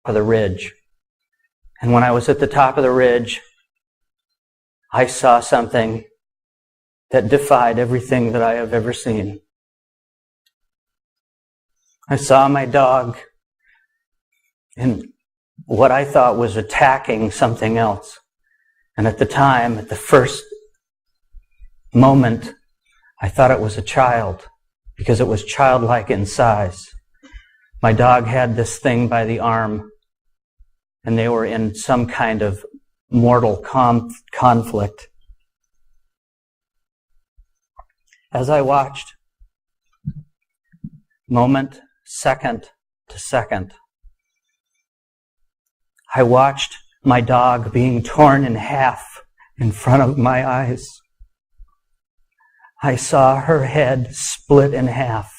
of the ridge. And when I was at the top of the ridge, I saw something that defied everything that I have ever seen. I saw my dog in what I thought was attacking something else. And at the time, at the first moment, I thought it was a child because it was childlike in size. My dog had this thing by the arm, and they were in some kind of mortal conflict. As I watched, moment, second to second, I watched my dog being torn in half in front of my eyes. I saw her head split in half,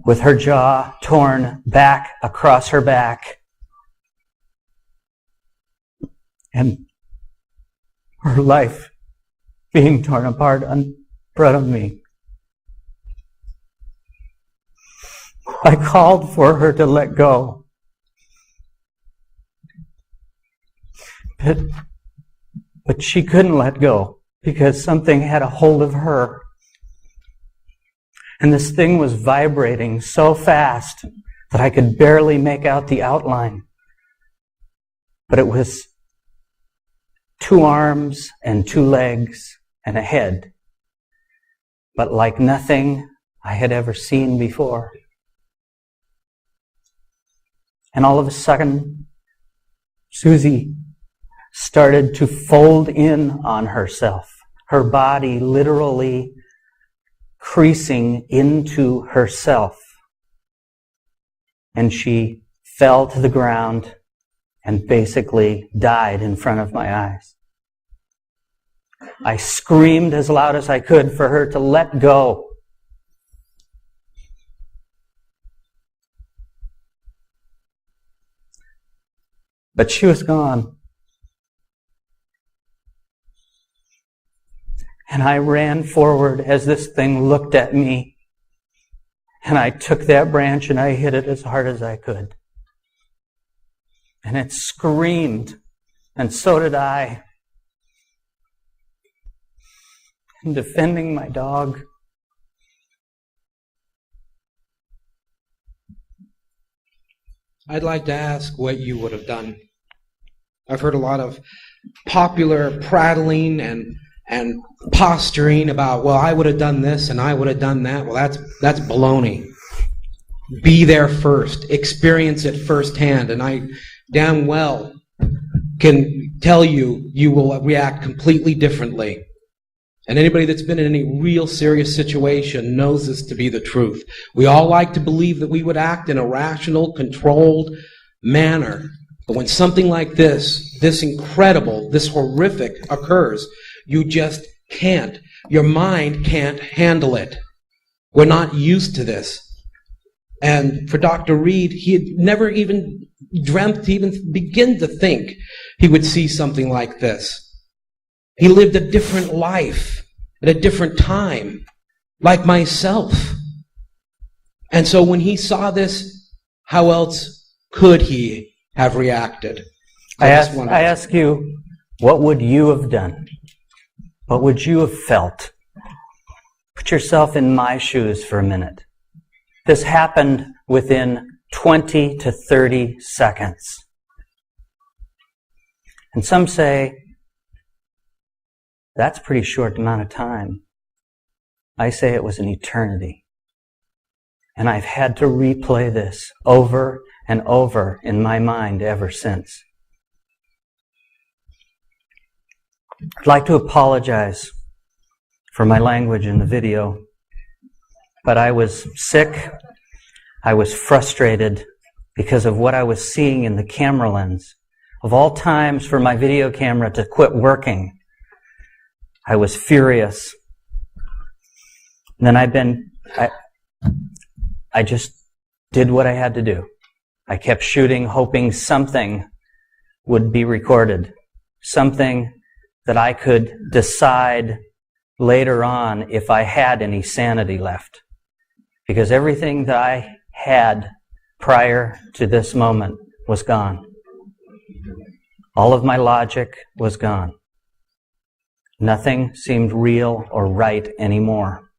with her jaw torn back across her back, and her life being torn apart in front of me. I called for her to let go. But she couldn't let go because something had a hold of her. And this thing was vibrating so fast that I could barely make out the outline. But it was 2 arms and 2 legs and a head, but like nothing I had ever seen before. And all of a sudden, Susie started to fold in on herself, her body literally creasing into herself. And she fell to the ground and basically died in front of my eyes. I screamed as loud as I could for her to let go. But she was gone. And I ran forward as this thing looked at me. And I took that branch and I hit it as hard as I could. And it screamed, and so did I. And defending my dog. I'd like to ask what you would have done. I've heard a lot of popular prattling and posturing about, well, I would have done this and I would have done that. Well, that's baloney. Be there first. Experience it firsthand. And I damn well can tell you, you will react completely differently. And anybody that's been in any real serious situation knows this to be the truth. We all like to believe that we would act in a rational, controlled manner. But when something like this incredible, this horrific occurs, you just can't. Your mind can't handle it. We're not used to this. And for Dr. Reed, he had never even dreamt to even begin to think he would see something like this. He lived a different life at a different time, like myself. And so when he saw this, how else could he have reacted? I ask you, what would you have done? What would you have felt? Put yourself in my shoes for a minute. This happened within 20 to 30 seconds. And some say, that's a pretty short amount of time. I say it was an eternity. And I've had to replay this over and over in my mind ever since. I'd like to apologize for my language in the video, but I was sick, I was frustrated because of what I was seeing in the camera lens. Of all times for my video camera to quit working, I was furious. And then I just did what I had to do. I kept shooting, hoping something would be recorded, something that I could decide later on if I had any sanity left. Because everything that I had prior to this moment was gone. All of my logic was gone. Nothing seemed real or right anymore.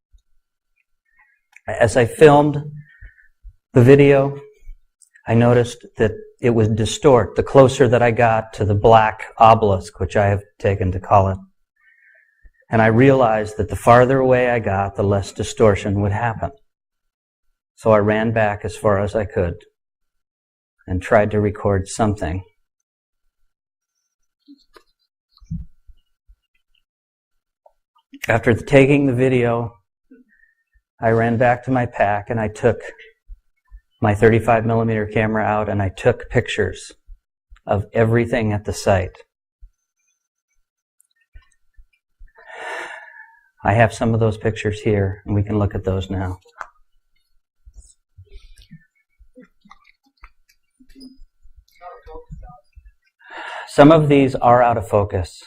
As I filmed the video, I noticed that it would distort the closer that I got to the black obelisk, which I have taken to call it. And I realized that the farther away I got, the less distortion would happen. So I ran back as far as I could and tried to record something. After taking the video, I ran back to my pack and I took my 35mm camera out and I took pictures of everything at the site. I have some of those pictures here, and we can look at those now. Some of these are out of focus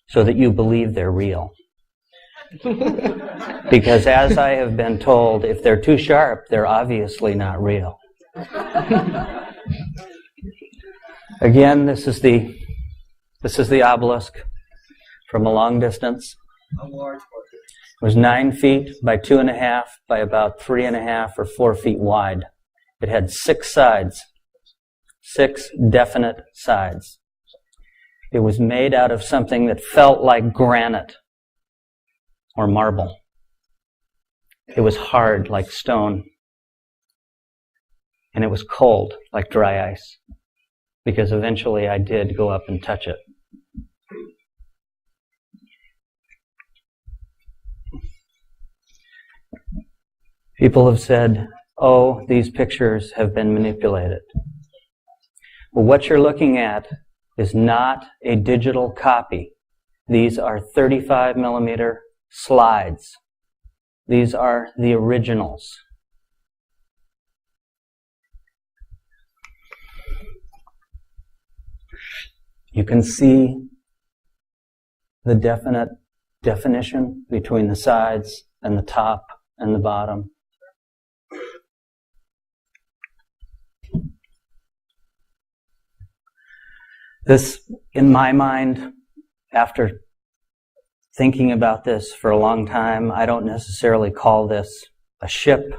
so that you believe they're real. Because as I have been told, if they're too sharp, they're obviously not real. Again, this is the obelisk from a long distance. It was 9 feet by 2.5 by about 3.5 or 4 feet wide. It had 6 sides, 6 definite sides. It was made out of something that felt like granite or marble. It was hard like stone. And it was cold like dry ice, because eventually I did go up and touch it. People have said, oh, these pictures have been manipulated. Well, what you're looking at is not a digital copy. These are 35mm slides. These are the originals. You can see the definite definition between the sides and the top and the bottom. This, in my mind, after thinking about this for a long time, I don't necessarily call this a ship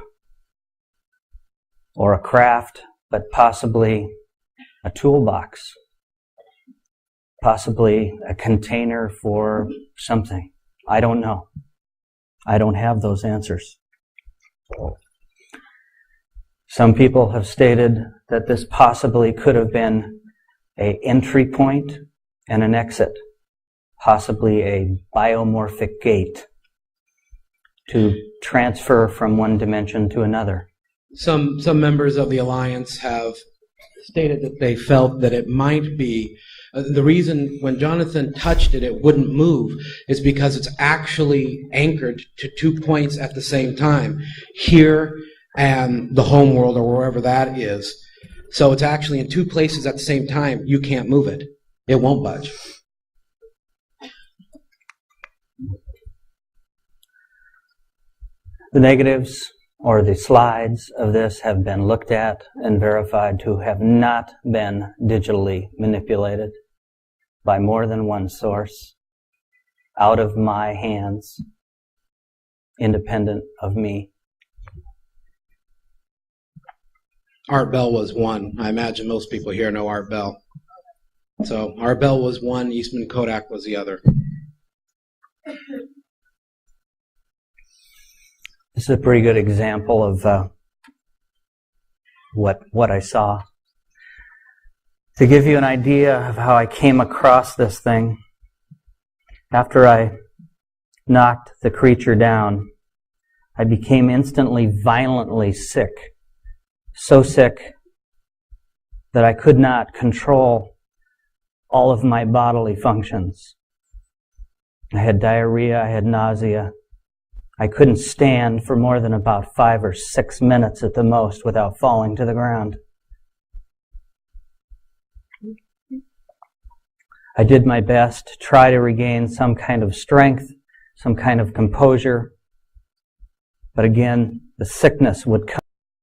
or a craft, but possibly a toolbox, possibly a container for something. I don't know. I don't have those answers. Some people have stated that this possibly could have been an entry point and an exit, possibly a biomorphic gate to transfer from one dimension to another. Some members of the Alliance have stated that they felt that it might be the reason when Jonathan touched it, it wouldn't move is because it's actually anchored to 2 points at the same time, here and the home world or wherever that is. So it's actually in 2 places at the same time. You can't move it. It won't budge. The negatives or the slides of this have been looked at and verified to have not been digitally manipulated by more than one source, out of my hands, independent of me. Art Bell was one. I imagine most people here know Art Bell. So Art Bell was one, Eastman Kodak was the other. This is a pretty good example of what I saw. To give you an idea of how I came across this thing, after I knocked the creature down, I became instantly violently sick. So sick that I could not control all of my bodily functions. I had diarrhea, I had nausea. I couldn't stand for more than about 5 or 6 minutes at the most without falling to the ground. I did my best to try to regain some kind of strength, some kind of composure. But again, the sickness would come.